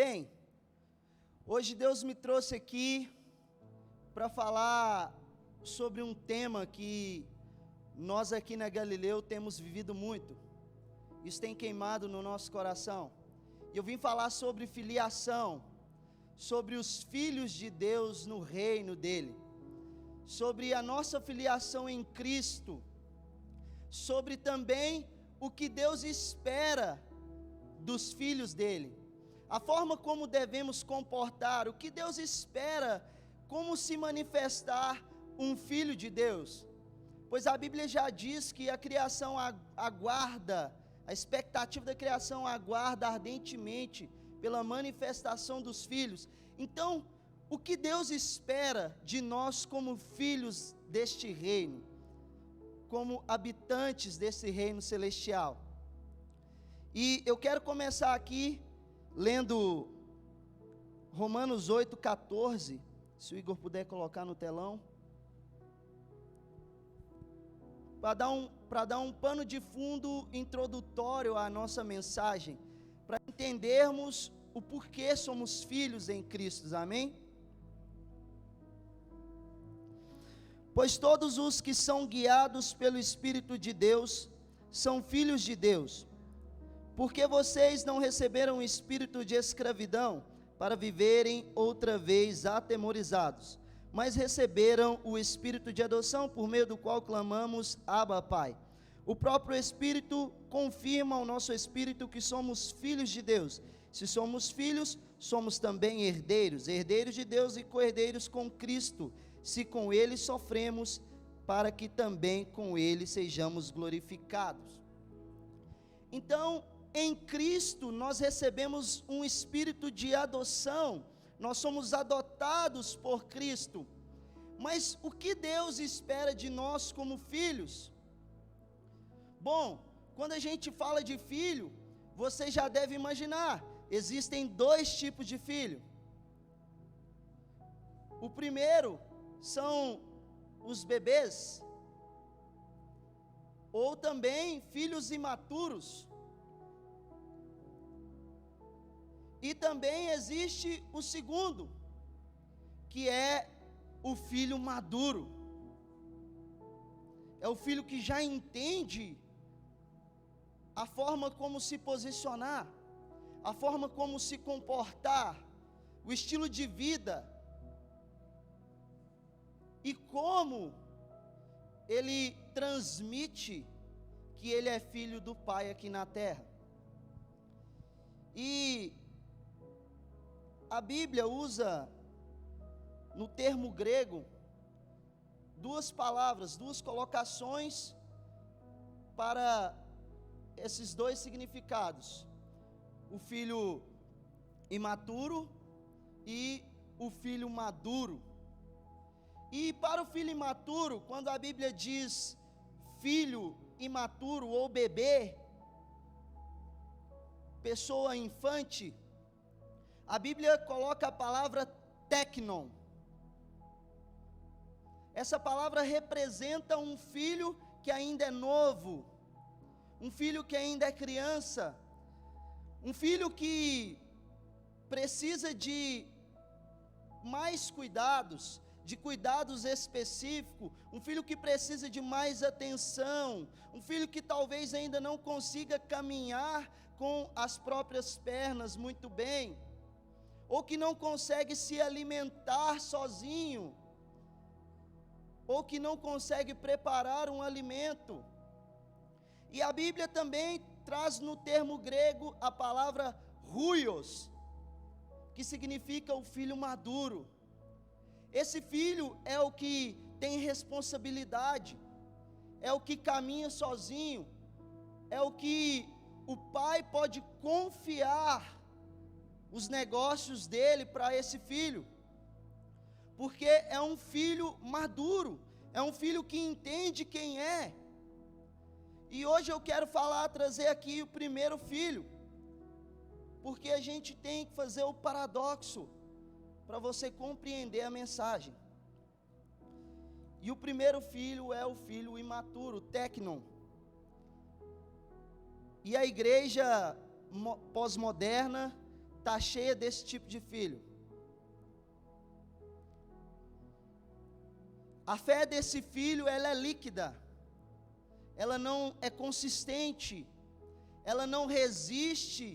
Bem, hoje Deus me trouxe aqui para falar sobre um tema que nós aqui na Galileu temos vivido muito. Isso tem queimado no nosso coração. E eu vim falar sobre filiação, sobre os filhos de Deus no reino dele, sobre a nossa filiação em Cristo, sobre também o que Deus espera dos filhos dele, a forma como devemos comportar, o que Deus espera, como se manifestar um filho de Deus. Pois a Bíblia já diz que a criação aguarda, a expectativa da criação aguarda ardentemente pela manifestação dos filhos. Então, o que Deus espera de nós como filhos deste reino, como habitantes desse reino celestial? E eu quero começar aqui lendo Romanos 8,14, se o Igor puder colocar no telão, para dar um pano de fundo introdutório à nossa mensagem, para entendermos o porquê somos filhos em Cristo, amém? Pois todos os que são guiados pelo Espírito de Deus são filhos de Deus. Porque vocês não receberam o espírito de escravidão para viverem outra vez atemorizados, mas receberam o espírito de adoção, por meio do qual clamamos: Abba, Pai. O próprio Espírito confirma ao nosso espírito que somos filhos de Deus. Se somos filhos, somos também herdeiros, herdeiros de Deus e co-herdeiros com Cristo, se com Ele sofremos, para que também com Ele sejamos glorificados. Então, em Cristo nós recebemos um espírito de adoção, nós somos adotados por Cristo. Mas o que Deus espera de nós como filhos? Bom, quando a gente fala de filho, você já deve imaginar, existem dois tipos de filho. O primeiro são os bebês, ou também filhos imaturos. E também existe o segundo, que é o filho maduro. É o filho que já entende a forma como se posicionar, a forma como se comportar, o estilo de vida, e como ele transmite que ele é filho do Pai aqui na terra. E a Bíblia usa, no termo grego, duas palavras, duas colocações para esses dois significados: o filho imaturo e o filho maduro. E para o filho imaturo, quando a Bíblia diz filho imaturo ou bebê, pessoa infante, a Bíblia coloca a palavra teknon. Essa palavra representa um filho que ainda é novo, um filho que ainda é criança, um filho que precisa de mais cuidados, de cuidados específicos, um filho que precisa de mais atenção, um filho que talvez ainda não consiga caminhar com as próprias pernas muito bem, ou que não consegue se alimentar sozinho, ou que não consegue preparar um alimento. E a Bíblia também traz no termo grego a palavra huios, que significa o filho maduro. Esse filho é o que tem responsabilidade, é o que caminha sozinho, é o que o pai pode confiar os negócios dele para esse filho, porque é um filho maduro, é um filho que entende quem é. E hoje eu quero trazer aqui o primeiro filho, porque a gente tem que fazer o paradoxo, para você compreender a mensagem. E o primeiro filho é o filho imaturo, o teknon. E a igreja pós-moderna está cheia desse tipo de filho. A fé desse filho, ela é líquida, ela não é consistente, ela não resiste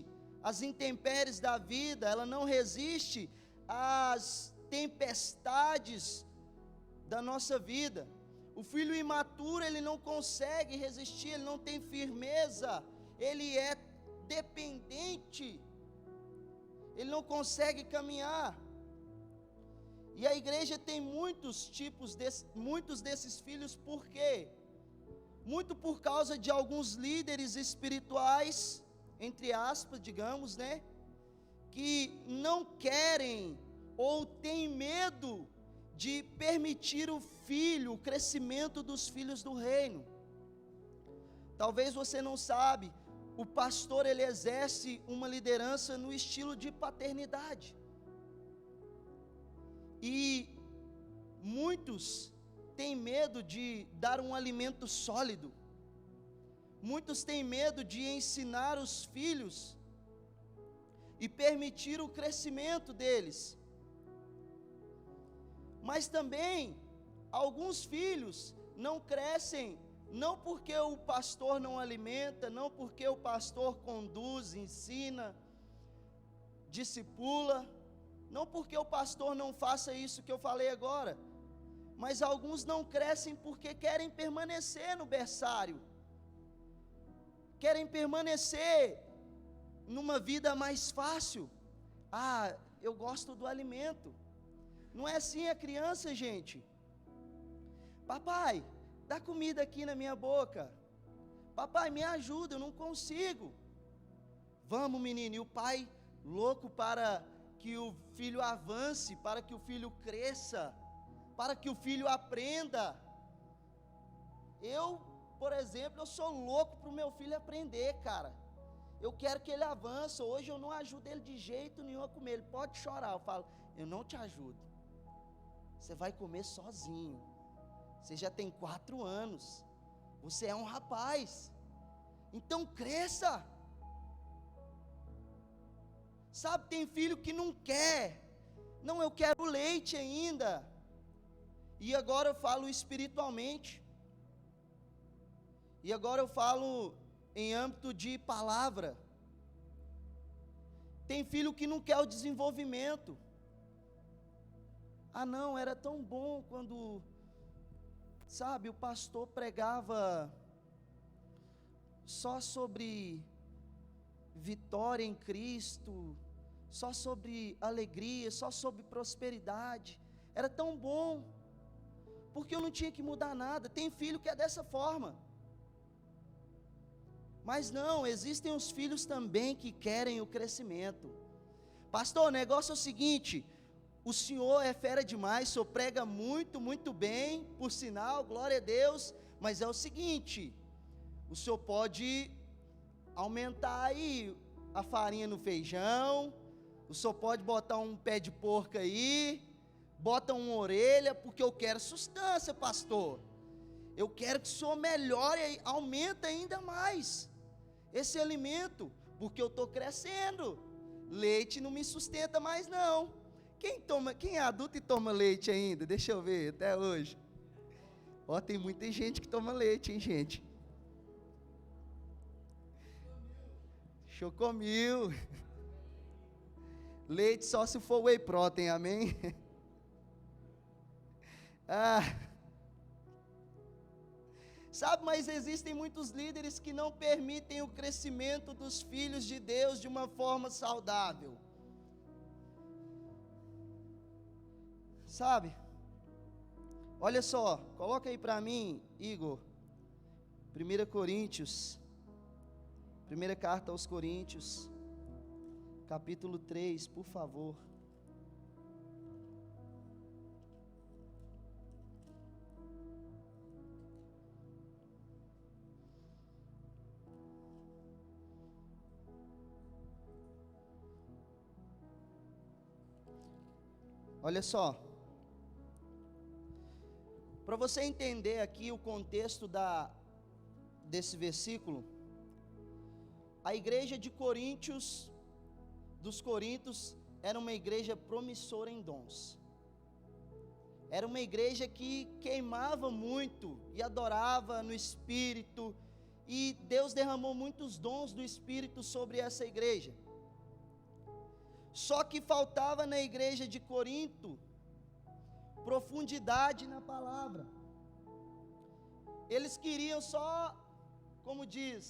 às intempéries da vida, ela não resiste às tempestades da nossa vida. O filho imaturo, ele não consegue resistir, ele não tem firmeza, ele é dependente, ele não consegue caminhar. E a igreja tem muitos desses filhos, por quê? Muito por causa de alguns líderes espirituais, entre aspas, digamos, né? Que não querem ou têm medo de permitir o crescimento dos filhos do reino. Talvez você não sabe, o pastor, ele exerce uma liderança no estilo de paternidade. E muitos têm medo de dar um alimento sólido. Muitos têm medo de ensinar os filhos e permitir o crescimento deles. Mas também, alguns filhos não crescem, não porque o pastor não alimenta, não porque o pastor conduz, ensina, discipula, não porque o pastor não faça isso que eu falei agora, mas alguns não crescem porque querem permanecer no berçário, querem permanecer numa vida mais fácil. Eu gosto do alimento. Não é assim a criança, gente. Papai, dá comida aqui na minha boca. Papai, me ajuda, eu não consigo. Vamos, menino. E o pai, louco para que o filho avance, para que o filho cresça, para que o filho aprenda. Eu, por exemplo, eu sou louco para o meu filho aprender, cara. Eu quero que ele avance. Hoje eu não ajudo ele de jeito nenhum a comer. Ele pode chorar. Eu falo, eu não te ajudo. Você vai comer sozinho. Você já tem 4 anos. Você é um rapaz. Então cresça. Sabe, tem filho que não quer. Não, eu quero leite ainda. E agora eu falo espiritualmente. E agora eu falo em âmbito de palavra. Tem filho que não quer o desenvolvimento. Não, era tão bom quando, sabe, o pastor pregava só sobre vitória em Cristo, só sobre alegria, só sobre prosperidade. Era tão bom, porque eu não tinha que mudar nada. Tem filho que é dessa forma. Mas não, existem os filhos também que querem o crescimento. Pastor, o negócio é o seguinte: o senhor é fera demais, o senhor prega muito, muito bem, por sinal, glória a Deus, mas é o seguinte, o senhor pode aumentar aí a farinha no feijão, o senhor pode botar um pé de porco aí, bota uma orelha, porque eu quero sustância, pastor. Eu quero que o senhor melhore, aumenta ainda mais esse alimento, porque eu estou crescendo. Leite não me sustenta mais não. Quem é adulto e toma leite ainda? Deixa eu ver, até hoje. Tem muita gente que toma leite, hein, gente? Chocomil. Leite só se for whey protein, amém? Sabe, mas existem muitos líderes que não permitem o crescimento dos filhos de Deus de uma forma saudável. Sabe? Olha só, coloca aí para mim, Igor, 1 Coríntios, primeira carta aos Coríntios, capítulo 3, por favor. Olha só, para você entender aqui o contexto desse versículo, a igreja de Coríntios, dos Coríntios era uma igreja promissora em dons. Era uma igreja que queimava muito e adorava no Espírito, e Deus derramou muitos dons do Espírito sobre essa igreja. Só que faltava na igreja de Corinto profundidade na palavra. Eles queriam só, como diz,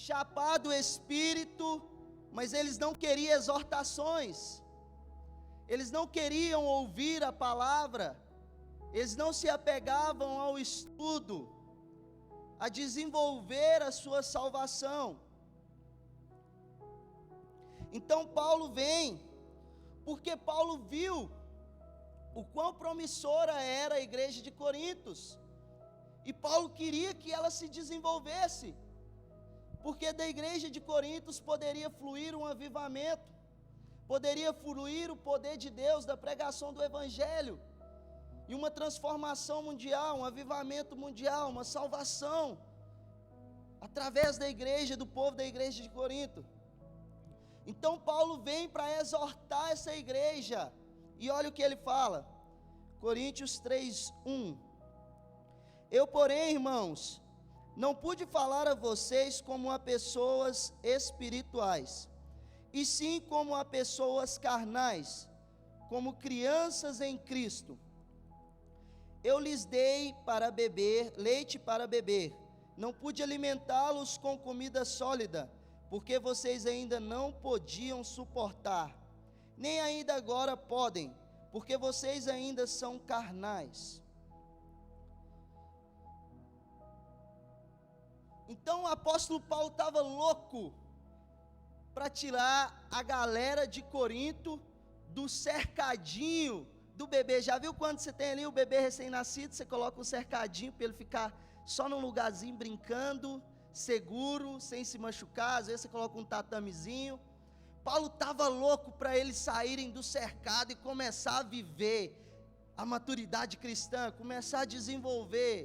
chapar do Espírito, mas eles não queriam exortações, eles não queriam ouvir a palavra, eles não se apegavam ao estudo, a desenvolver a sua salvação. Então Paulo vem, porque Paulo viu o quão promissora era a igreja de Corintos, e Paulo queria que ela se desenvolvesse, porque da igreja de Corintos poderia fluir um avivamento, poderia fluir o poder de Deus, da pregação do Evangelho, e uma transformação mundial, um avivamento mundial, uma salvação, através da igreja, do povo da igreja de Corinto. Então Paulo vem para exortar essa igreja, e olha o que ele fala, Coríntios 3:1, eu porém, irmãos, não pude falar a vocês como a pessoas espirituais, e sim como a pessoas carnais, como crianças em Cristo. Eu lhes dei para beber, leite para beber, não pude alimentá-los com comida sólida, porque vocês ainda não podiam suportar, nem ainda agora podem, porque vocês ainda são carnais. Então o apóstolo Paulo estava louco para tirar a galera de Corinto do cercadinho do bebê. Já viu quando você tem ali o bebê recém-nascido, você coloca um cercadinho para ele ficar só num lugarzinho brincando, seguro, sem se machucar, às vezes você coloca um tatamezinho. Paulo estava louco para eles saírem do cercado e começar a viver a maturidade cristã, começar a desenvolver,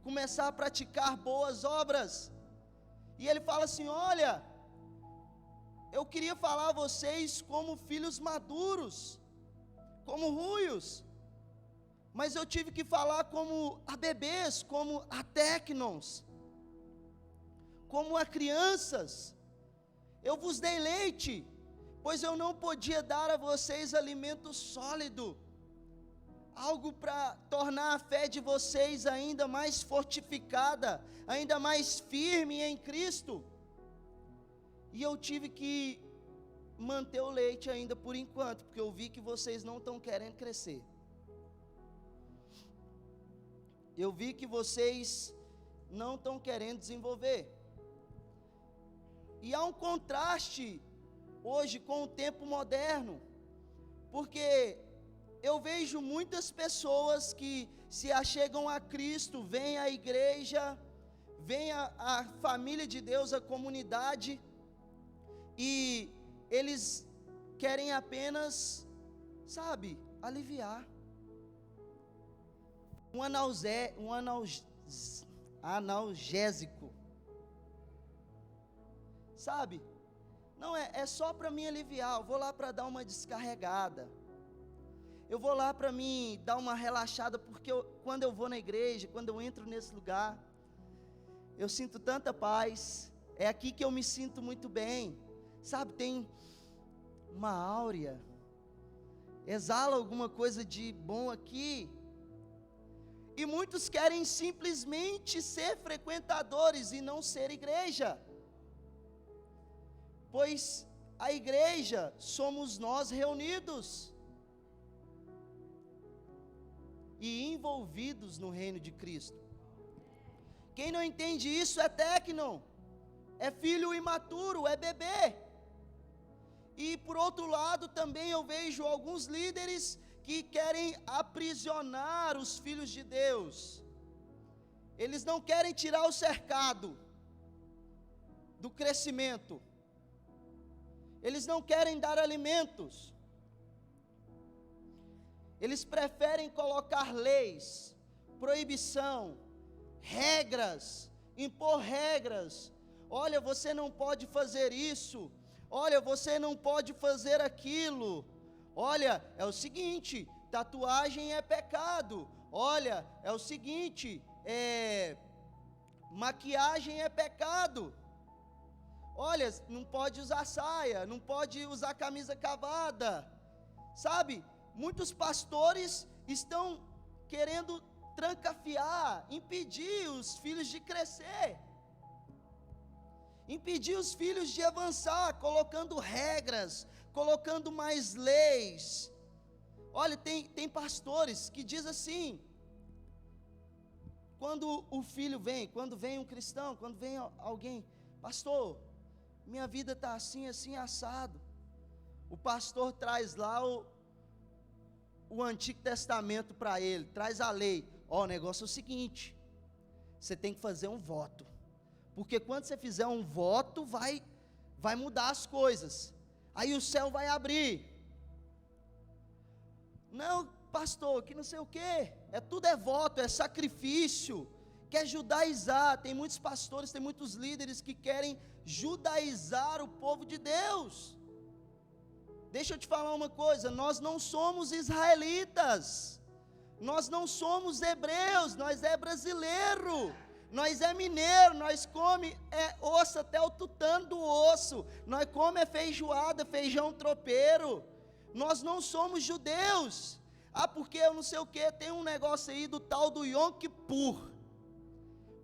começar a praticar boas obras. E ele fala assim, olha, eu queria falar a vocês como filhos maduros, como ruios, mas eu tive que falar como a bebês, como a técnons, como a crianças. Eu vos dei leite, pois eu não podia dar a vocês alimento sólido, algo para tornar a fé de vocês ainda mais fortificada, ainda mais firme em Cristo. E eu tive que manter o leite ainda por enquanto, porque eu vi que vocês não estão querendo crescer. Eu vi que vocês não estão querendo desenvolver. E há um contraste hoje com o tempo moderno, porque eu vejo muitas pessoas que se achegam a Cristo, vêm à igreja, vêm a família de Deus, a comunidade, e eles querem apenas, sabe, aliviar. Um analgésico, sabe? Não, é só para me aliviar, eu vou lá para dar uma descarregada, eu vou lá para mim dar uma relaxada, porque quando eu vou na igreja, quando eu entro nesse lugar, eu sinto tanta paz, é aqui que eu me sinto muito bem, sabe, tem uma áurea, exala alguma coisa de bom aqui, e muitos querem simplesmente ser frequentadores e não ser igreja, pois a igreja somos nós reunidos e envolvidos no reino de Cristo. Quem não entende isso é técnon, é filho imaturo, é bebê. E por outro lado também eu vejo alguns líderes que querem aprisionar os filhos de Deus. Eles não querem tirar o cercado do crescimento. Eles não querem dar alimentos. Eles preferem colocar leis, proibição, regras, impor regras. Olha, você não pode fazer isso. Olha, você não pode fazer aquilo. Olha, é o seguinte, tatuagem é pecado. Olha, é o seguinte, maquiagem é pecado. Olha, não pode usar saia, não pode usar camisa cavada. Sabe, muitos pastores estão querendo trancafiar, impedir os filhos de crescer, impedir os filhos de avançar, colocando regras, colocando mais leis. Olha, tem pastores que diz assim, quando o filho vem, quando vem um cristão, quando vem alguém, pastor, minha vida está assim, assim, assado. O pastor traz lá o Antigo Testamento para ele, traz a lei. O negócio é o seguinte, você tem que fazer um voto, porque quando você fizer um voto, vai mudar as coisas, aí o céu vai abrir. Não, pastor, que não sei o que, tudo é voto, é sacrifício, quer judaizar. Tem muitos pastores, tem muitos líderes que querem judaizar o povo de Deus. Deixa eu te falar uma coisa, nós não somos israelitas, nós não somos hebreus, nós é brasileiro, nós é mineiro, nós come osso até o tutano do osso, nós come feijoada, feijão tropeiro, nós não somos judeus. Porque eu não sei o que, tem um negócio aí do tal do Yom Kippur,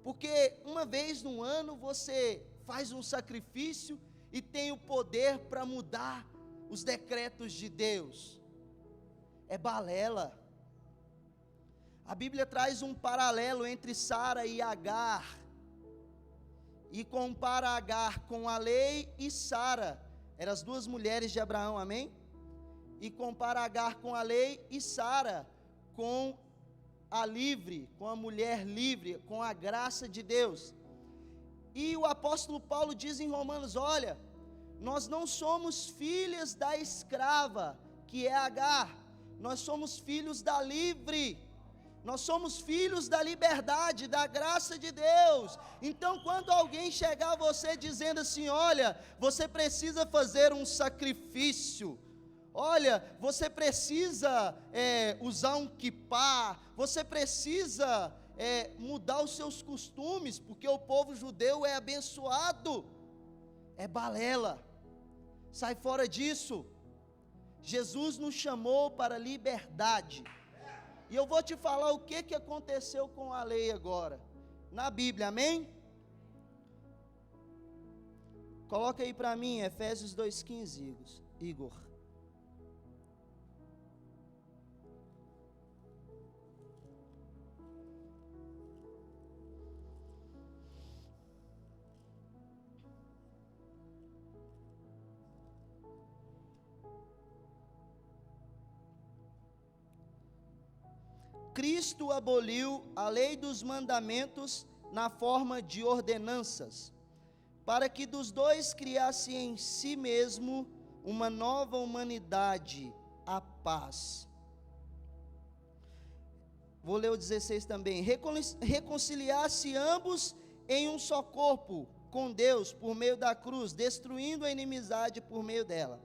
porque uma vez no ano você faz um sacrifício e tem o poder para mudar os decretos de Deus. É balela. A Bíblia traz um paralelo entre Sara e Agar, e compara Agar com a lei e Sara, eram as duas mulheres de Abraão, amém? E compara Agar com a lei e Sara com a livre, com a mulher livre, com a graça de Deus. E o apóstolo Paulo diz em Romanos, olha, nós não somos filhas da escrava, que é Agar, nós somos filhos da livre, nós somos filhos da liberdade, da graça de Deus. Então quando alguém chegar a você dizendo assim, olha, você precisa fazer um sacrifício, olha, você precisa usar um quipá, você precisa mudar os seus costumes, porque o povo judeu é abençoado, é balela, sai fora disso. Jesus nos chamou para liberdade, e eu vou te falar o que aconteceu com a lei agora, na Bíblia, amém? Coloca aí para mim, Efésios 2,15, Igor. Cristo aboliu a lei dos mandamentos na forma de ordenanças, para que dos dois criasse em si mesmo uma nova humanidade, a paz. Vou ler o 16 também. Reconciliasse ambos em um só corpo com Deus por meio da cruz, destruindo a inimizade por meio dela.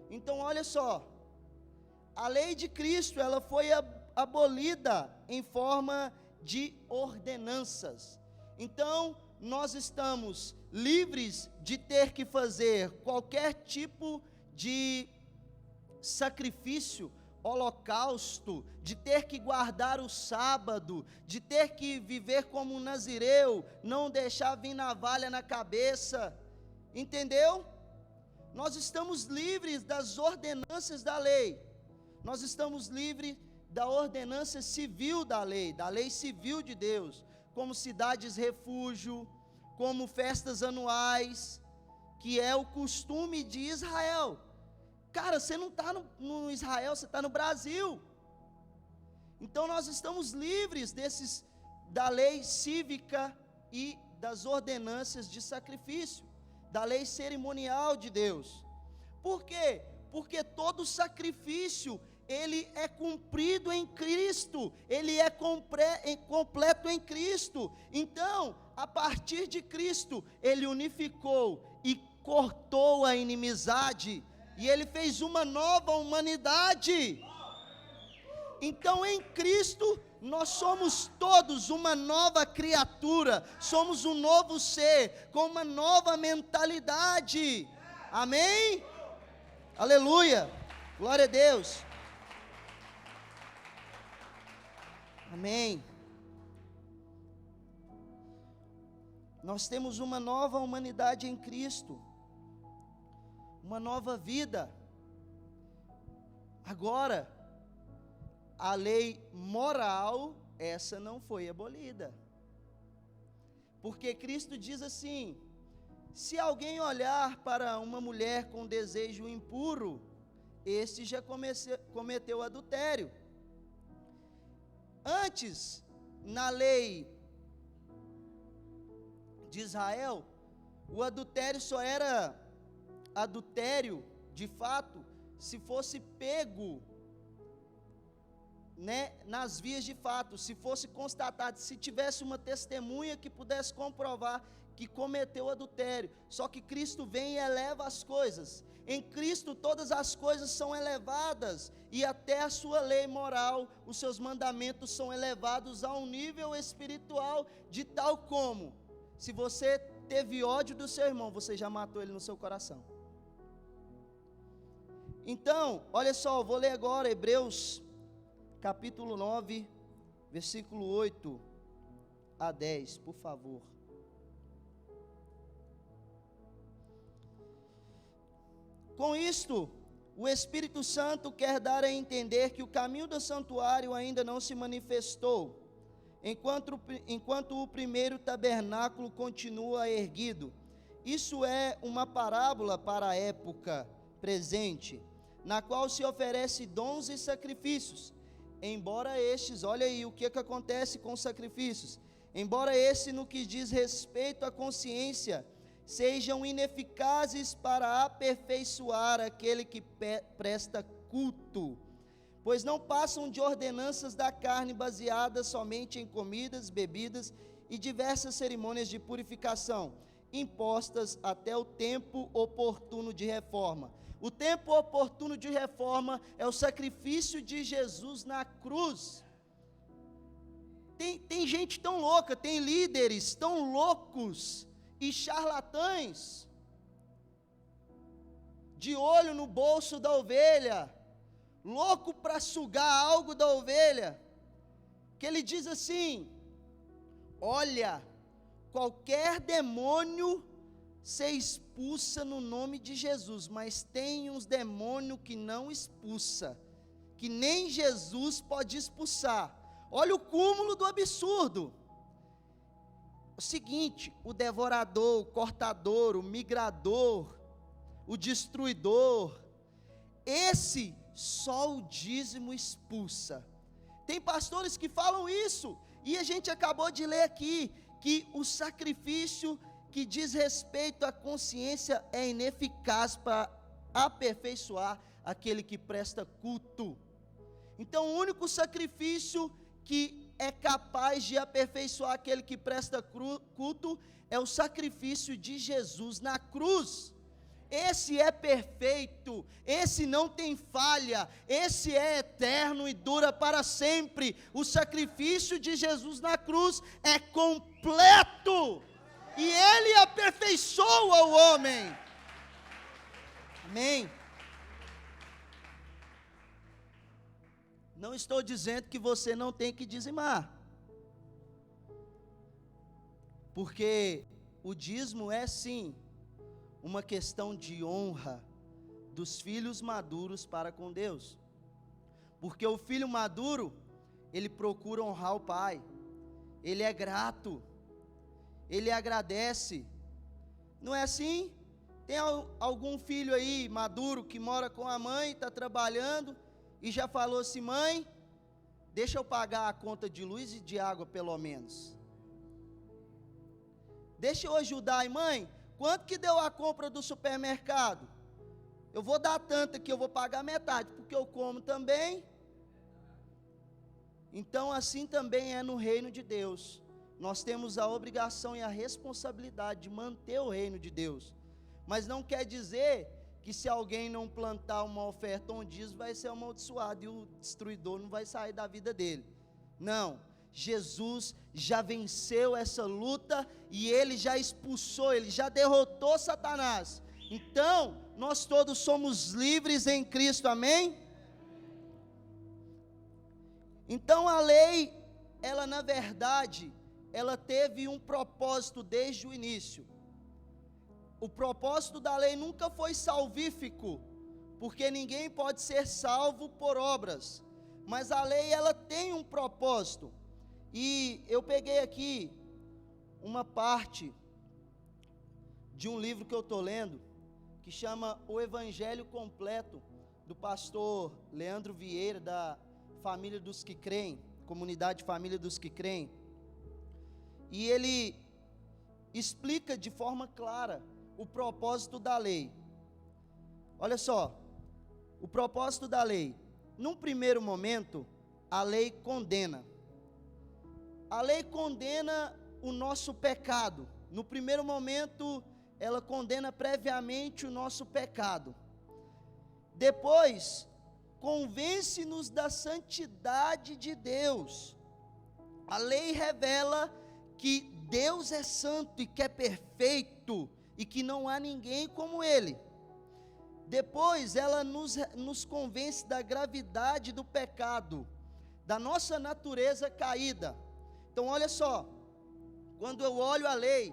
Então olha só, a lei de Cristo, ela foi abolida em forma de ordenanças. Então nós estamos livres de ter que fazer qualquer tipo de sacrifício, holocausto, de ter que guardar o sábado, de ter que viver como um nazireu, não deixar vir navalha na cabeça, entendeu? Nós estamos livres das ordenanças da lei, nós estamos livres da ordenança civil da lei civil de Deus, como cidades refúgio, como festas anuais, que é o costume de Israel. Cara, você não está no Israel, você está no Brasil. Então nós estamos livres da lei cívica e das ordenanças de sacrifício, da lei cerimonial de Deus. Por quê? Porque todo sacrifício, ele é cumprido em Cristo, ele é completo em Cristo. Então, a partir de Cristo, ele unificou e cortou a inimizade e Ele fez uma nova humanidade. Então em Cristo nós somos todos uma nova criatura, somos um novo ser, com uma nova mentalidade. Amém? Aleluia, glória a Deus. Amém. Nós temos uma nova humanidade em Cristo, uma nova vida. Agora, a lei moral, essa não foi abolida. Porque Cristo diz assim: se alguém olhar para uma mulher com desejo impuro, este já cometeu adultério. Antes, na lei de Israel, o adultério só era adultério, de fato, se fosse pego, nas vias de fato, se fosse constatado, se tivesse uma testemunha que pudesse comprovar que cometeu adultério. Só que Cristo vem e eleva as coisas. Em Cristo todas as coisas são elevadas, e até a sua lei moral, os seus mandamentos são elevados a um nível espiritual, de tal como, se você teve ódio do seu irmão, você já matou ele no seu coração. Então, olha só, eu vou ler agora Hebreus capítulo 9, versículo 8 a 10, por favor. Com isto, o Espírito Santo quer dar a entender que o caminho do santuário ainda não se manifestou, enquanto o primeiro tabernáculo continua erguido. Isso é uma parábola para a época presente, na qual se oferece dons e sacrifícios, embora estes, olha aí o que acontece com os sacrifícios, embora esse, no que diz respeito à consciência, sejam ineficazes para aperfeiçoar aquele que presta culto, pois não passam de ordenanças da carne baseadas somente em comidas, bebidas e diversas cerimônias de purificação, impostas até o tempo oportuno de reforma. O tempo oportuno de reforma é o sacrifício de Jesus na cruz. Tem gente tão louca, tem líderes tão loucos e charlatães, de olho no bolso da ovelha, louco para sugar algo da ovelha, que ele diz assim: olha, qualquer demônio se expulsa no nome de Jesus, mas tem uns demônios que não expulsa, que nem Jesus pode expulsar. Olha o cúmulo do absurdo. O seguinte: o devorador, o cortador, o migrador, o destruidor, esse só o dízimo expulsa. Tem pastores que falam isso, e a gente acabou de ler aqui, que o sacrifício que diz respeito à consciência é ineficaz para aperfeiçoar aquele que presta culto. Então o único sacrifício que é capaz de aperfeiçoar aquele que presta culto é o sacrifício de Jesus na cruz. Esse é perfeito, esse não tem falha, esse é eterno e dura para sempre. O sacrifício de Jesus na cruz é completo, e ele aperfeiçoa o homem. Amém. Não estou dizendo que você não tem que dizimar, porque o dízimo é sim uma questão de honra dos filhos maduros para com Deus, porque o filho maduro, ele procura honrar o pai, ele é grato, ele agradece. Não é assim? Tem algum filho aí maduro que mora com a mãe, está trabalhando e já falou assim: mãe, deixa eu pagar a conta de luz e de água pelo menos, deixa eu ajudar. E mãe, quanto que deu a compra do supermercado? Eu vou dar tanto que eu vou pagar metade, porque eu como também. Então assim também é no reino de Deus. Nós temos a obrigação e a responsabilidade de manter o reino de Deus, Mas não quer dizer que se alguém não plantar uma oferta ou um dízimo, vai ser amaldiçoado e o destruidor não vai sair da vida dele. Não, Jesus já venceu essa luta e ele já expulsou, ele já derrotou Satanás. Então, nós todos somos livres em Cristo, amém? Então a lei, ela na verdade, ela teve um propósito desde o início. O propósito da lei nunca foi salvífico, porque ninguém pode ser salvo por obras, mas a lei ela tem um propósito. E eu peguei aqui uma parte de um livro que eu estou lendo, que chama O Evangelho Completo, do pastor Leandro Vieira, da Família dos que Creem, Comunidade Família dos que Creem. E ele explica de forma clara o propósito da lei. Olha só, o propósito da lei. Num primeiro momento, a lei condena. A lei condena o nosso pecado. No primeiro momento, ela condena previamente o nosso pecado. Depois, convence-nos da santidade de Deus. A lei revela que Deus é santo e que é perfeito e que não há ninguém como Ele. Depois ela nos convence da gravidade do pecado, da nossa natureza caída. Então olha só, quando eu olho a lei,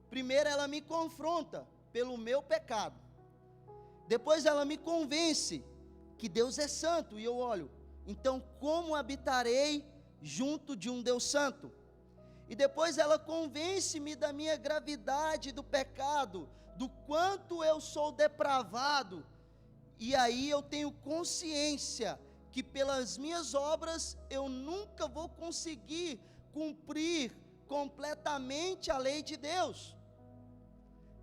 primeiro ela me confronta pelo meu pecado. Depois ela me convence que Deus é santo, e eu olho, então como habitarei junto de um Deus santo? E depois ela convence-me da minha gravidade do pecado, do quanto eu sou depravado, e aí eu tenho consciência que pelas minhas obras eu nunca vou conseguir cumprir completamente a lei de Deus.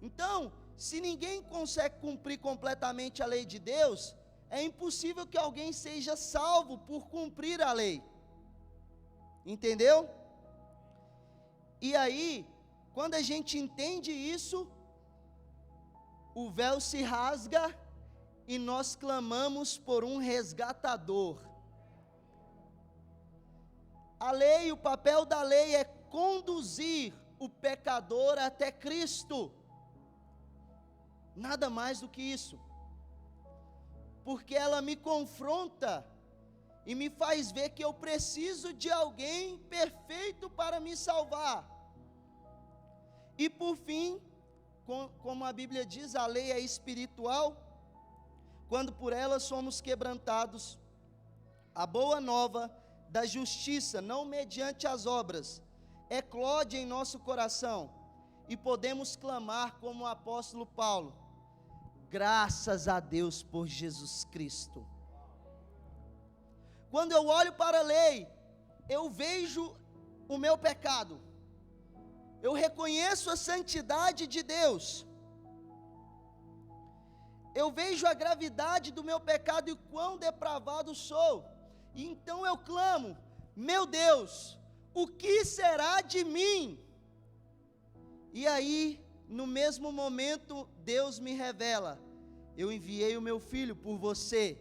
Então, se ninguém consegue cumprir completamente a lei de Deus, é impossível que alguém seja salvo por cumprir a lei. Entendeu? E aí, quando a gente entende isso, o véu se rasga e nós clamamos por um resgatador. A lei, o papel da lei é conduzir o pecador até Cristo. Nada mais do que isso. Porque ela me confronta e me faz ver que eu preciso de alguém perfeito para me salvar. E por fim, como a Bíblia diz, a lei é espiritual, quando por ela somos quebrantados, a boa nova da justiça, não mediante as obras, eclode em nosso coração, e podemos clamar como o apóstolo Paulo: graças a Deus por Jesus Cristo. Quando eu olho para a lei, eu vejo o meu pecado, eu reconheço a santidade de Deus, eu vejo a gravidade do meu pecado e quão depravado sou, e então eu clamo: meu Deus, o que será de mim? E aí, no mesmo momento, Deus me revela: eu enviei o meu filho por você.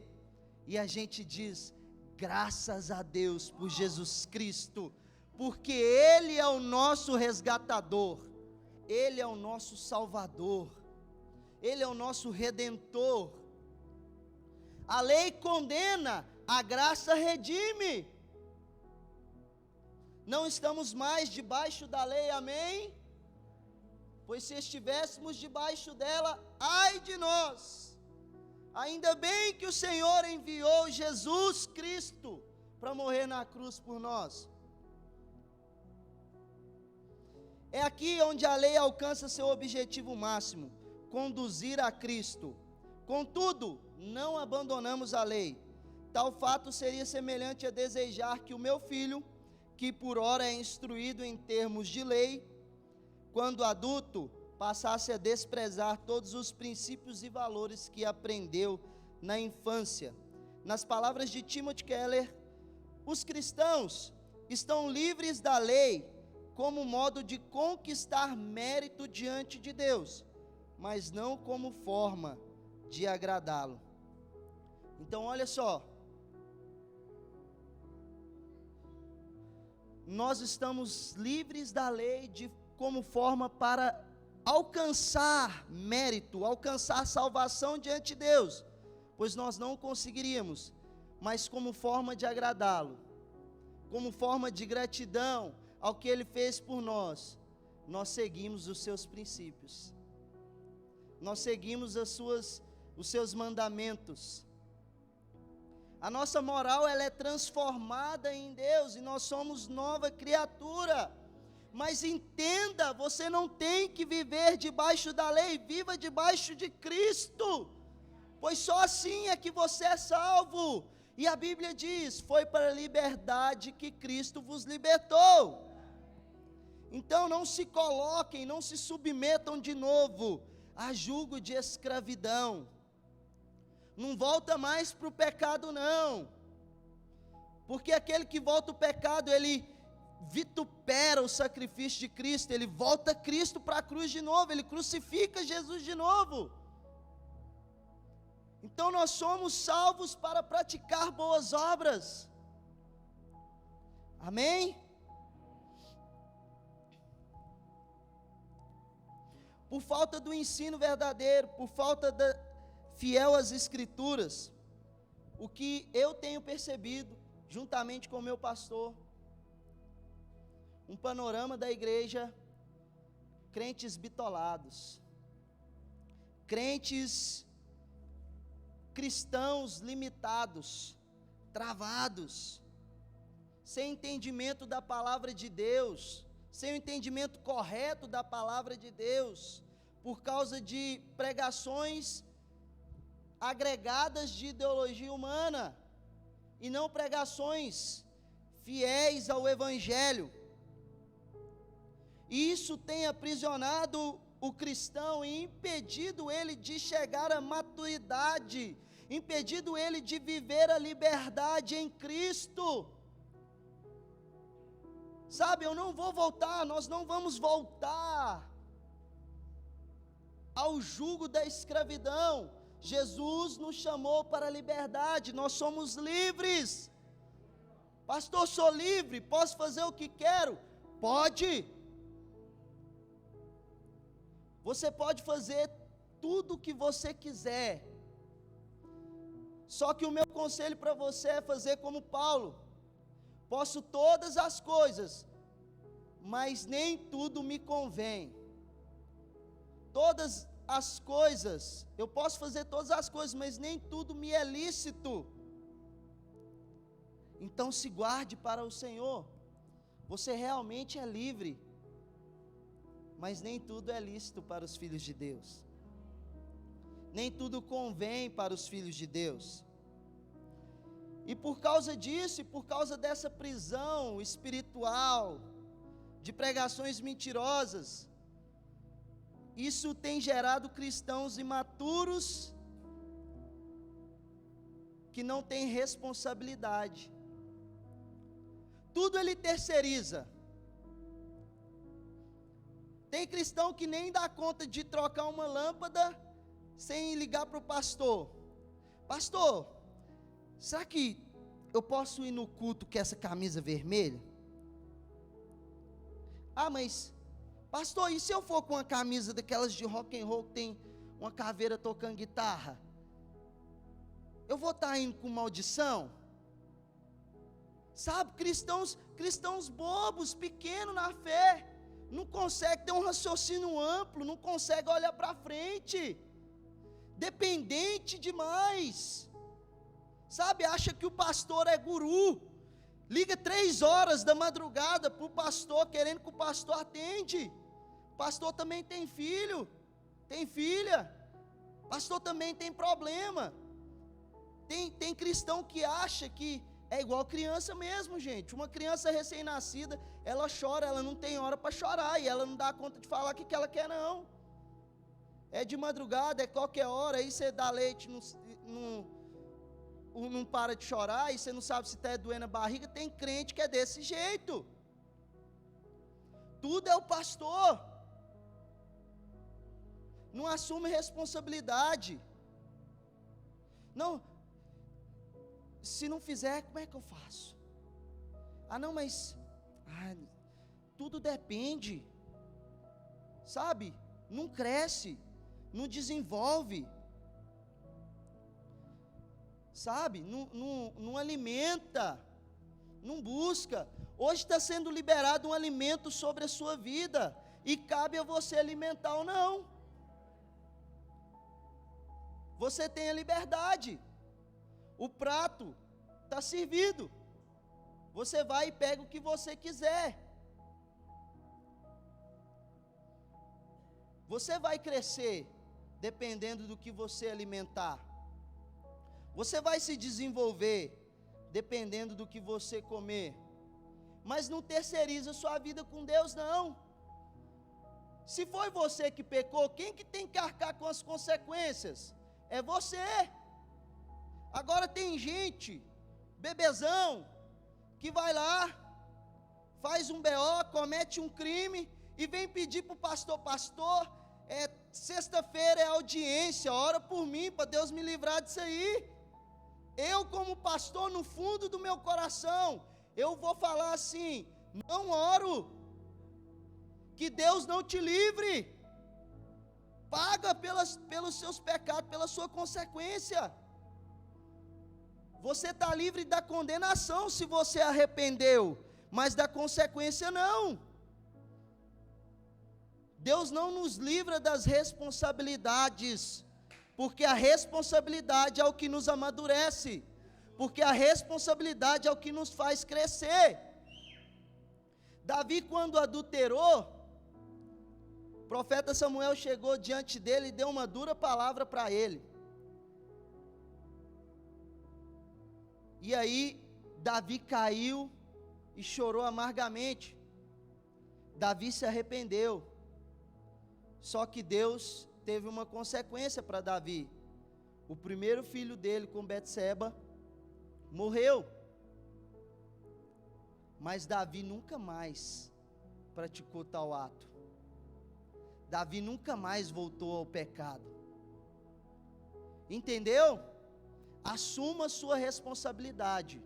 E a gente diz: graças a Deus por Jesus Cristo, porque Ele é o nosso resgatador, Ele é o nosso salvador, Ele é o nosso redentor. A lei condena, a graça redime. Não estamos mais debaixo da lei, amém? Pois se estivéssemos debaixo dela, ai de nós. Ainda bem que o Senhor enviou Jesus Cristo para morrer na cruz por nós. É aqui onde a lei alcança seu objetivo máximo: conduzir a Cristo. Contudo, não abandonamos a lei. Tal fato seria semelhante a desejar que o meu filho, que por ora é instruído em termos de lei, quando adulto, passasse a desprezar todos os princípios e valores que aprendeu na infância. Nas palavras de Timothy Keller, os cristãos estão livres da lei como modo de conquistar mérito diante de Deus, mas não como forma de agradá-lo. Então olha só, nós estamos livres da lei como forma para alcançar mérito, alcançar salvação diante de Deus, pois nós não conseguiríamos, mas como forma de agradá-lo, como forma de gratidão ao que Ele fez por nós, nós seguimos os seus princípios, nós seguimos os seus mandamentos. A nossa moral, ela é transformada em Deus, e nós somos nova criatura. Mas entenda, você não tem que viver debaixo da lei, viva debaixo de Cristo, pois só assim é que você é salvo. E a Bíblia diz, foi para a liberdade que Cristo vos libertou. Então não se coloquem, não se submetam de novo a jugo de escravidão. Não volta mais para o pecado não, porque aquele que volta o pecado, ele vitupera o sacrifício de Cristo, ele volta Cristo para a cruz de novo, ele crucifica Jesus de novo. Então nós somos salvos para praticar boas obras, amém? Por falta do ensino verdadeiro, por falta fiel às Escrituras, o que eu tenho percebido, juntamente com o meu pastor, um panorama da igreja, crentes bitolados, crentes cristãos limitados, travados, sem entendimento da palavra de Deus, sem o entendimento correto da palavra de Deus, por causa de pregações agregadas de ideologia humana, e não pregações fiéis ao Evangelho. Isso tem aprisionado o cristão e impedido ele de chegar à maturidade, impedido ele de viver a liberdade em Cristo. Sabe, nós não vamos voltar ao jugo da escravidão. Jesus nos chamou para a liberdade, nós somos livres. Pastor, sou livre, posso fazer o que quero? Pode. Você pode fazer tudo o que você quiser. Só que o meu conselho para você é fazer como Paulo. Posso todas as coisas, mas nem tudo me convém. Todas as coisas, eu posso fazer todas as coisas, mas nem tudo me é lícito. Então se guarde para o Senhor. Você realmente é livre, mas nem tudo é lícito para os filhos de Deus. Nem tudo convém para os filhos de Deus. E por causa disso, e por causa dessa prisão espiritual, de pregações mentirosas, isso tem gerado cristãos imaturos, que não têm responsabilidade. Tudo ele terceiriza. Tem cristão que nem dá conta de trocar uma lâmpada sem ligar para o pastor. Pastor, será que eu posso ir no culto com essa camisa vermelha? Ah, mas pastor, e se eu for com uma camisa daquelas de rock and roll que tem uma caveira tocando guitarra? Eu vou estar indo com maldição? Sabe, cristãos bobos, pequenos na fé, não consegue ter um raciocínio amplo, não consegue olhar para frente, dependente demais, sabe, acha que o pastor é guru, liga 3 horas da madrugada para o pastor, querendo que o pastor atende. Pastor também tem filho, tem filha, pastor também tem problema. Tem cristão que acha que é igual criança mesmo, gente. Uma criança recém-nascida, ela chora, ela não tem hora para chorar, e ela não dá conta de falar o que ela quer não. É de madrugada, é qualquer hora, aí você dá leite, não para de chorar, e você não sabe se está doendo a barriga. Tem crente que é desse jeito. Tudo é o pastor. não assume responsabilidade. Não, se não fizer, como é que eu faço? Não, mas tudo depende, sabe? Não cresce, não desenvolve, sabe? Não alimenta, não busca. Hoje está sendo liberado um alimento sobre a sua vida, e cabe a você alimentar ou não. Você tem a liberdade, o prato está servido, você vai e pega o que você quiser. Você vai crescer dependendo do que você alimentar. Você vai se desenvolver dependendo do que você comer. Mas não terceiriza sua vida com Deus, não. Se foi você que pecou, quem que tem que arcar com as consequências? É você. Agora tem gente, bebezão, que vai lá, faz um BO, comete um crime e vem pedir para o pastor, sexta-feira é audiência, ora por mim, para Deus me livrar disso aí. Eu, como pastor, no fundo do meu coração, eu vou falar assim: não oro, que Deus não te livre, paga pelos seus pecados, pela sua consequência. Você está livre da condenação se você arrependeu, mas da consequência não. Deus não nos livra das responsabilidades, porque a responsabilidade é o que nos amadurece, porque a responsabilidade é o que nos faz crescer. Davi, quando adulterou, o profeta Samuel chegou diante dele e deu uma dura palavra para ele. E aí, Davi caiu e chorou amargamente. Davi se arrependeu. Só que Deus teve uma consequência para Davi. O primeiro filho dele, com Betseba, morreu. Mas Davi nunca mais praticou tal ato. Davi nunca mais voltou ao pecado. Entendeu? Assuma sua responsabilidade.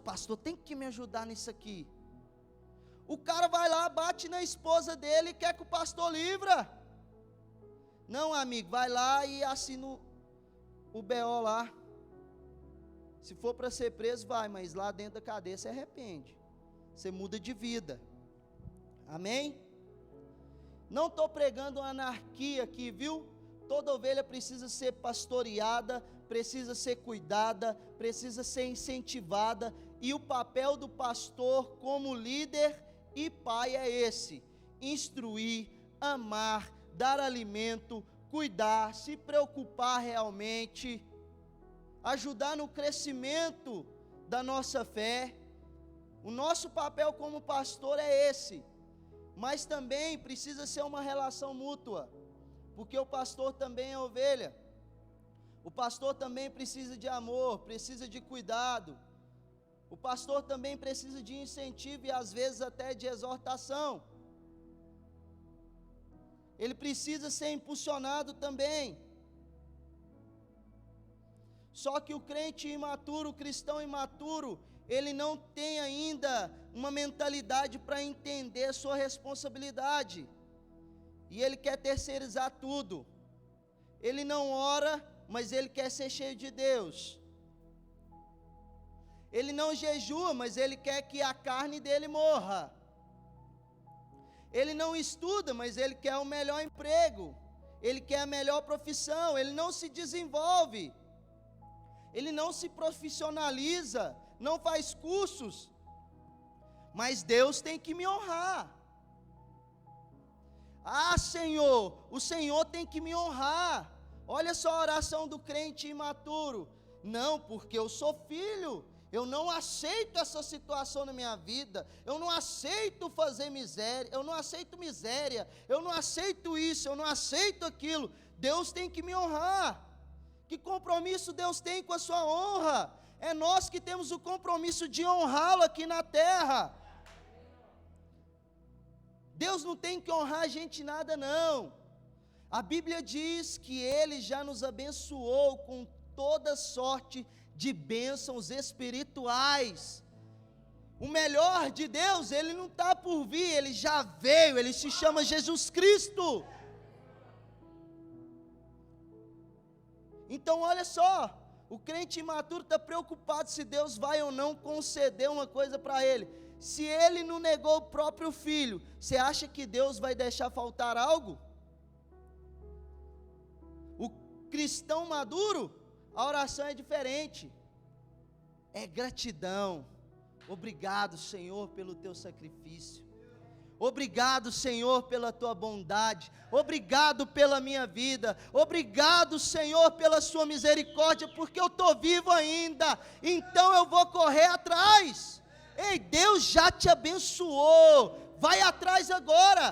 Pastor, tem que me ajudar nisso aqui. O cara vai lá, bate na esposa dele e quer que o pastor livra. Não, amigo, vai lá e assina o BO lá. Se for para ser preso, vai, mas lá dentro da cadeia você arrepende. Você muda de vida. Amém? Não estou pregando anarquia aqui, viu? Toda ovelha precisa ser pastoreada, precisa ser cuidada, precisa ser incentivada. E o papel do pastor como líder e pai é esse: instruir, amar, dar alimento, cuidar, se preocupar realmente, ajudar no crescimento da nossa fé. O nosso papel como pastor é esse, mas também precisa ser uma relação mútua, porque o pastor também é ovelha, o pastor também precisa de amor, precisa de cuidado. O pastor também precisa de incentivo e às vezes até de exortação. Ele precisa ser impulsionado também. Só que o crente imaturo, o cristão imaturo, ele não tem ainda uma mentalidade para entender sua responsabilidade. E ele quer terceirizar tudo. Ele não ora, mas ele quer ser cheio de Deus. Ele não jejua, mas ele quer que a carne dele morra. Ele não estuda, mas ele quer o melhor emprego. Ele quer a melhor profissão. Ele não se desenvolve. Ele não se profissionaliza, não faz cursos. Mas Deus tem que me honrar. Senhor, o Senhor tem que me honrar. Olha só a oração do crente imaturo. Não, porque eu sou filho. Eu não aceito essa situação na minha vida, eu não aceito fazer miséria, eu não aceito miséria, eu não aceito isso, eu não aceito aquilo. Deus tem que me honrar. Que compromisso Deus tem com a sua honra? É nós que temos o compromisso de honrá-lo aqui na terra, Deus não tem que honrar a gente em nada, não. A Bíblia diz que Ele já nos abençoou com toda sorte de bênçãos espirituais. O melhor de Deus, Ele não está por vir, Ele já veio, Ele se chama Jesus Cristo. Então olha só, o crente imaturo está preocupado se Deus vai ou não conceder uma coisa para ele. Se ele não negou o próprio filho, você acha que Deus vai deixar faltar algo? O cristão maduro, a oração é diferente. É gratidão. Obrigado, Senhor, pelo teu sacrifício. Obrigado, Senhor, pela tua bondade. Obrigado pela minha vida. Obrigado, Senhor, pela sua misericórdia, porque eu estou vivo ainda. Então eu vou correr atrás. Ei, Deus já te abençoou. Vai atrás agora.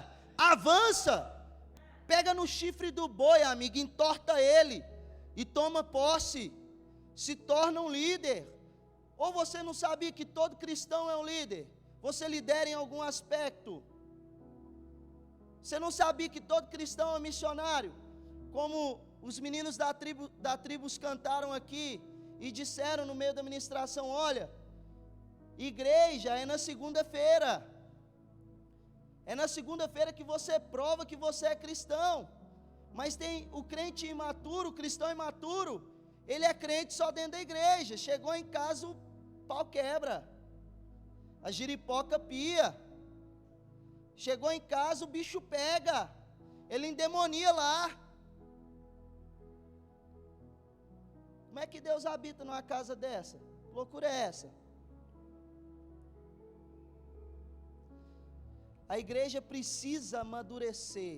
Avança. Pega no chifre do boi, amigo, entorta ele e toma posse. Se torna um líder. Ou você não sabia que todo cristão é um líder? Você lidera em algum aspecto. Você não sabia que todo cristão é missionário? Como os meninos da tribos cantaram aqui e disseram no meio da ministração: olha, igreja é na segunda-feira. É na segunda-feira que você prova que você é cristão. Mas tem o crente imaturo, o cristão imaturo, ele é crente só dentro da igreja. Chegou em casa, o pau quebra, a giripoca pia. Chegou em casa, o bicho pega, ele endemonia lá. Como é que Deus habita numa casa dessa? Que loucura é essa? A igreja precisa amadurecer.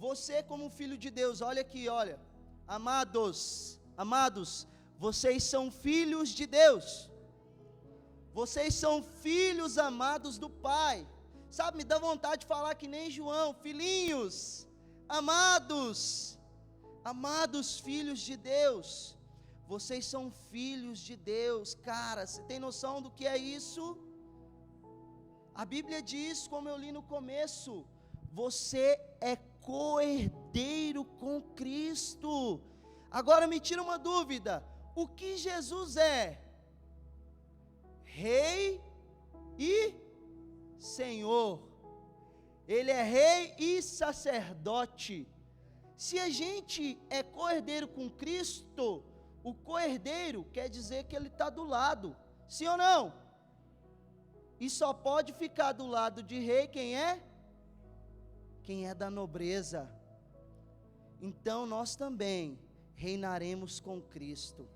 Você como filho de Deus, olha aqui, olha. Amados, vocês são filhos de Deus. Vocês são filhos amados do Pai. Sabe, me dá vontade de falar que nem João, filhinhos, amados filhos de Deus. Vocês são filhos de Deus. Cara, você tem noção do que é isso? A Bíblia diz, como eu li no começo, você é co-herdeiro com Cristo. Agora me tira uma dúvida, o que Jesus é? Rei e Senhor. Ele é rei e sacerdote. Se a gente é co-herdeiro com Cristo, o co-herdeiro quer dizer que ele está do lado, sim ou não? E só pode ficar do lado de rei quem é? Quem é da nobreza. Então nós também reinaremos com Cristo.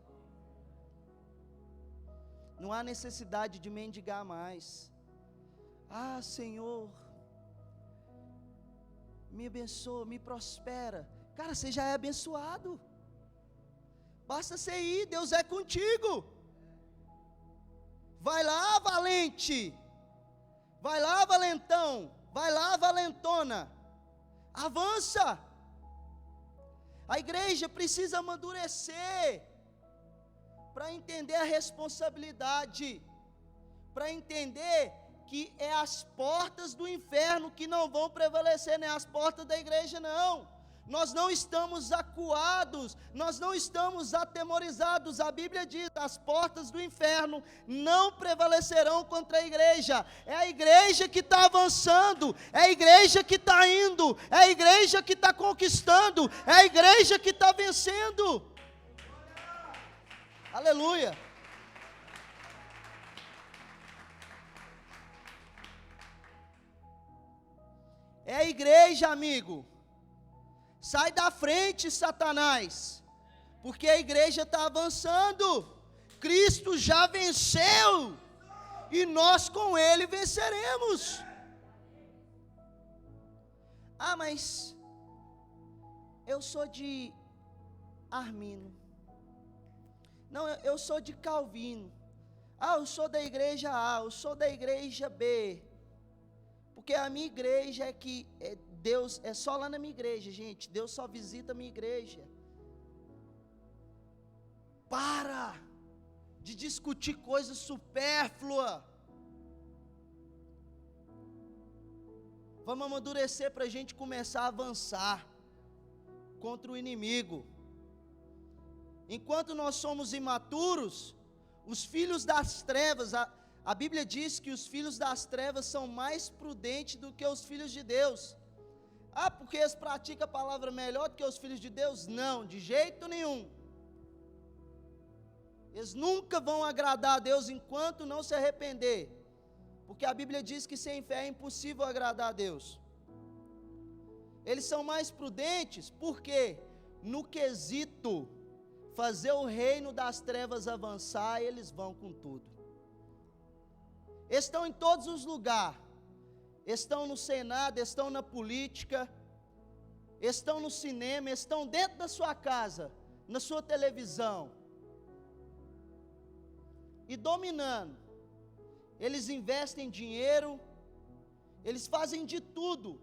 Não há necessidade de mendigar mais. Ah, Senhor, me abençoa, me prospera. Cara, você já é abençoado. Basta você ir, Deus é contigo. Vai lá, valente. Vai lá, valentão. Vai lá, valentona. Avança. A igreja precisa amadurecer para entender a responsabilidade, para entender que é as portas do inferno que não vão prevalecer, nem as portas da igreja não. Nós não estamos acuados, nós não estamos atemorizados. A Bíblia diz: as portas do inferno não prevalecerão contra a igreja. É a igreja que está avançando, é a igreja que está indo, é a igreja que está conquistando, é a igreja que está vencendo. Aleluia. É a igreja, amigo. Sai da frente, Satanás, porque a igreja está avançando. Cristo já venceu e nós com Ele venceremos. Ah, mas eu sou de Armino. Não, eu sou de Calvino. Ah, eu sou da igreja A, eu sou da igreja B. Porque a minha igreja Deus é só lá na minha igreja, gente. Deus só visita a minha igreja. Para de discutir coisa supérflua. Vamos amadurecer para a gente começar a avançar contra o inimigo. Enquanto nós somos imaturos, os filhos das trevas, a Bíblia diz que os filhos das trevas são mais prudentes do que os filhos de Deus. Ah, porque eles praticam a palavra melhor do que os filhos de Deus? Não, de jeito nenhum. Eles nunca vão agradar a Deus enquanto não se arrepender. Porque a Bíblia diz que sem fé é impossível agradar a Deus. Eles são mais prudentes, porque no quesito fazer o reino das trevas avançar, eles vão com tudo. Estão em todos os lugares. Estão no Senado, estão na política, estão no cinema, estão dentro da sua casa, na sua televisão. E dominando. Eles investem dinheiro, eles fazem de tudo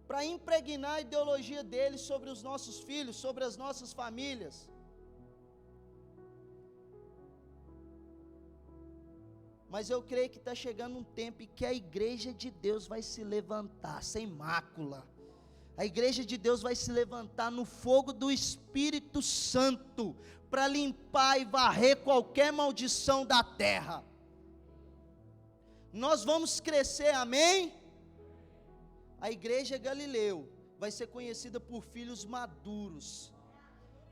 para impregnar a ideologia deles sobre os nossos filhos, sobre as nossas famílias. Mas eu creio que está chegando um tempo em que a igreja de Deus vai se levantar sem mácula. A igreja de Deus vai se levantar no fogo do Espírito Santo para limpar e varrer qualquer maldição da terra. Nós vamos crescer, amém? A igreja Galileu vai ser conhecida por filhos maduros.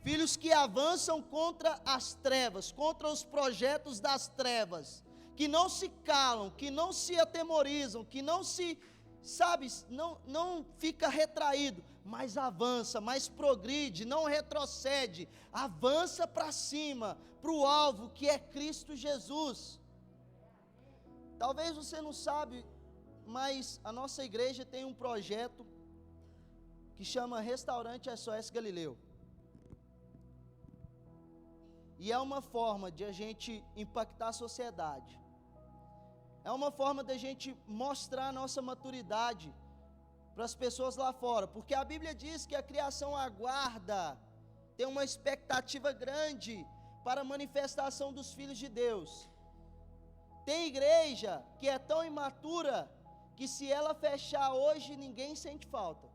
Filhos que avançam contra as trevas, contra os projetos das trevas. Que não se calam, que não se atemorizam, que não se, não fica retraído, mas avança, mas progride, não retrocede, avança para cima, para o alvo que é Cristo Jesus. Talvez você não sabe, mas a nossa igreja tem um projeto que chama Restaurante SOS Galileu. E é uma forma de a gente impactar a sociedade. É uma forma de a gente mostrar a nossa maturidade para as pessoas lá fora. Porque a Bíblia diz que a criação aguarda, tem uma expectativa grande para a manifestação dos filhos de Deus. Tem igreja que é tão imatura que se ela fechar hoje, ninguém sente falta.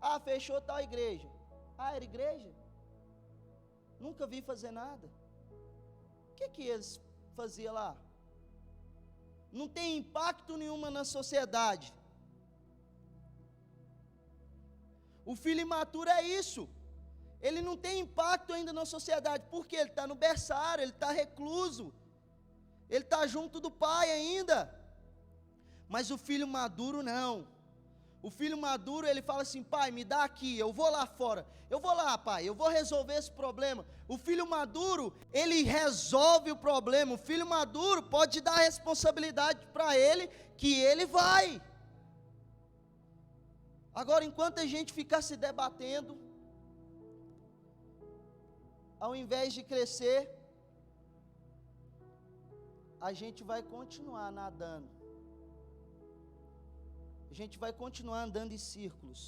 Ah, fechou tal igreja. Ah, era igreja? Nunca vi fazer nada. O que eles faziam lá? Não tem impacto nenhuma na sociedade. O filho imaturo é isso. Ele não tem impacto ainda na sociedade, porque ele está no berçário, ele está recluso. Ele está junto do pai ainda. Mas o filho maduro não. O filho maduro, ele fala assim: pai, me dá aqui, eu vou lá fora. Eu vou lá, pai, eu vou resolver esse problema. O filho maduro, ele resolve o problema. O filho maduro pode dar responsabilidade para ele, que ele vai. Agora, enquanto a gente ficar se debatendo, ao invés de crescer, a gente vai continuar nadando. A gente vai continuar andando em círculos.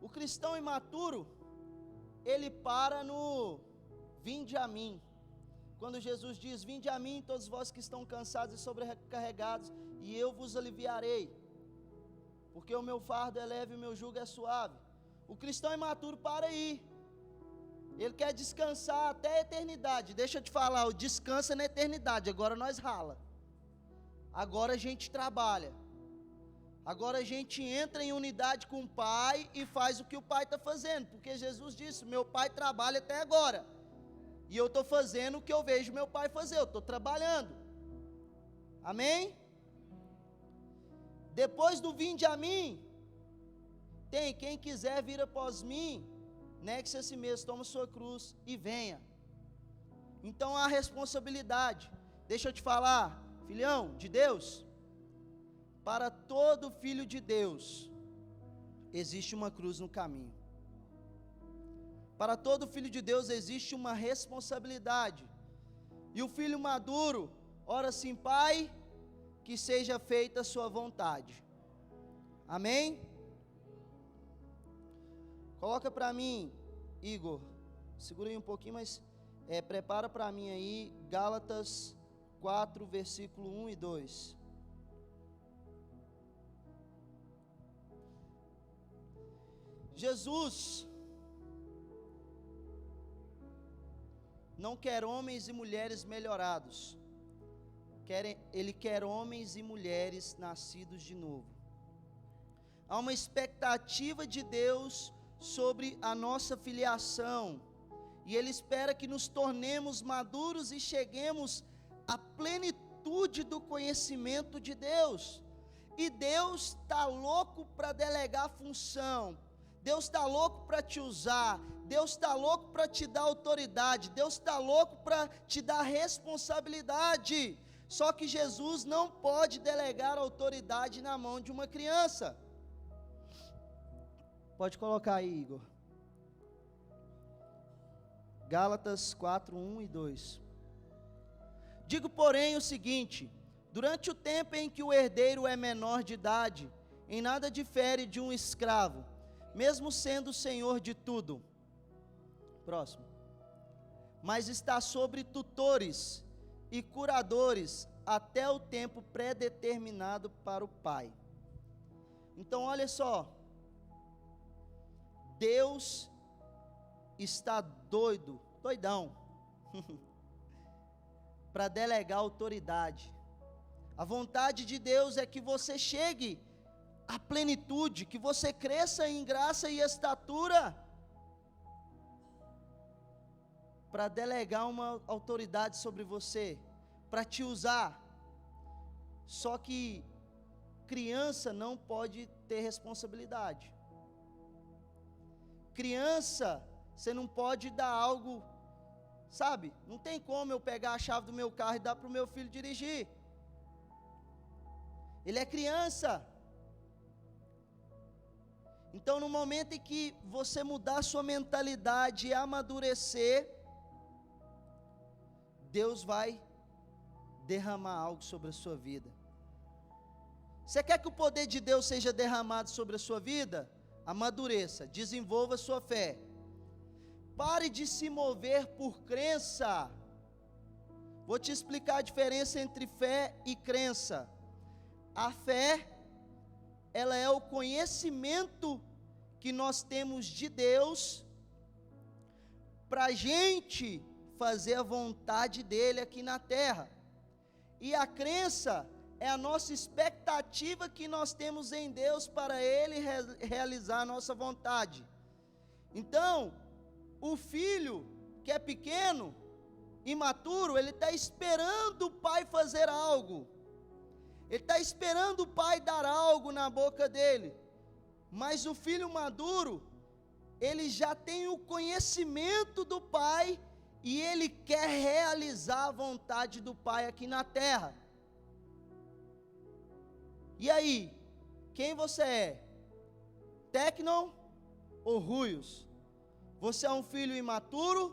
O cristão imaturo, ele para no vinde a mim. Quando Jesus diz: vinde a mim todos vós que estão cansados e sobrecarregados, e eu vos aliviarei. Porque o meu fardo é leve e o meu jugo é suave. O cristão imaturo para aí. Ele quer descansar até a eternidade. Deixa eu te falar, o descansa na eternidade. Agora nós rala. Agora a gente trabalha. Agora a gente entra em unidade com o Pai e faz o que o Pai está fazendo. Porque Jesus disse: meu Pai trabalha até agora. E eu estou fazendo o que eu vejo meu Pai fazer. Eu estou trabalhando. Amém? Depois do vinde a mim, tem quem quiser vir após mim, negue-se a si mesmo, toma sua cruz e venha. Então há responsabilidade. Deixa eu te falar, filhão de Deus, para todo filho de Deus, existe uma cruz no caminho. Para todo filho de Deus existe uma responsabilidade. E o filho maduro, ora assim: Pai, que seja feita a sua vontade. Amém? Coloca para mim, Igor, segura aí um pouquinho, mas Prepara para mim aí, Gálatas 4, versículo 1 e 2. Jesus não quer homens e mulheres melhorados. Ele quer homens e mulheres nascidos de novo. Há uma expectativa de Deus sobre a nossa filiação. E Ele espera que nos tornemos maduros e cheguemos à plenitude do conhecimento de Deus. E Deus está louco para delegar função. Deus está louco para te usar. Deus está louco para te dar autoridade. Deus está louco para te dar responsabilidade. Só que Jesus não pode delegar autoridade na mão de uma criança. Pode colocar aí, Igor. Gálatas 4, 1 e 2. Digo, porém, o seguinte: durante o tempo em que o herdeiro é menor de idade, em nada difere de um escravo, mesmo sendo senhor de tudo. Próximo. Mas está sobre tutores e curadores até o tempo predeterminado para o pai. Então olha só, Deus está doidão, para delegar autoridade. A vontade de Deus é que você chegue à plenitude, que você cresça em graça e estatura, para delegar uma autoridade sobre você, para te usar. Só que criança não pode ter responsabilidade. Criança, você não pode dar algo, sabe? Não tem como eu pegar a chave do meu carro e dar para o meu filho dirigir. Ele é criança. Então, no momento em que você mudar sua mentalidade e amadurecer, Deus vai derramar algo sobre a sua vida. Você quer que o poder de Deus seja derramado sobre a sua vida? Amadureça, desenvolva sua fé. Pare de se mover por crença. Vou te explicar a diferença entre fé e crença. A fé, ela é o conhecimento que nós temos de Deus para a gente fazer a vontade dele aqui na terra. E a crença é a nossa expectativa que nós temos em Deus para ele realizar a nossa vontade. Então, o filho que é pequeno, imaturo, ele está esperando o pai fazer algo. Ele está esperando o pai dar algo na boca dele. Mas o filho maduro, ele já tem o conhecimento do pai e ele quer realizar a vontade do pai aqui na terra. E aí, quem você é? Tecnon ou Ruios? Você é um filho imaturo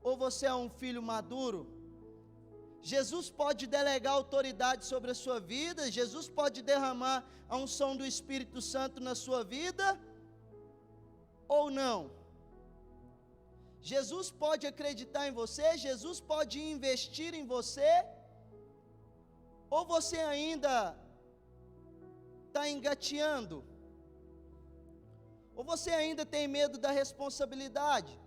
ou você é um filho maduro? Jesus pode delegar autoridade sobre a sua vida, Jesus pode derramar a unção do Espírito Santo na sua vida, ou não? Jesus pode acreditar em você, Jesus pode investir em você, ou você ainda está engateando? Ou você ainda tem medo da responsabilidade?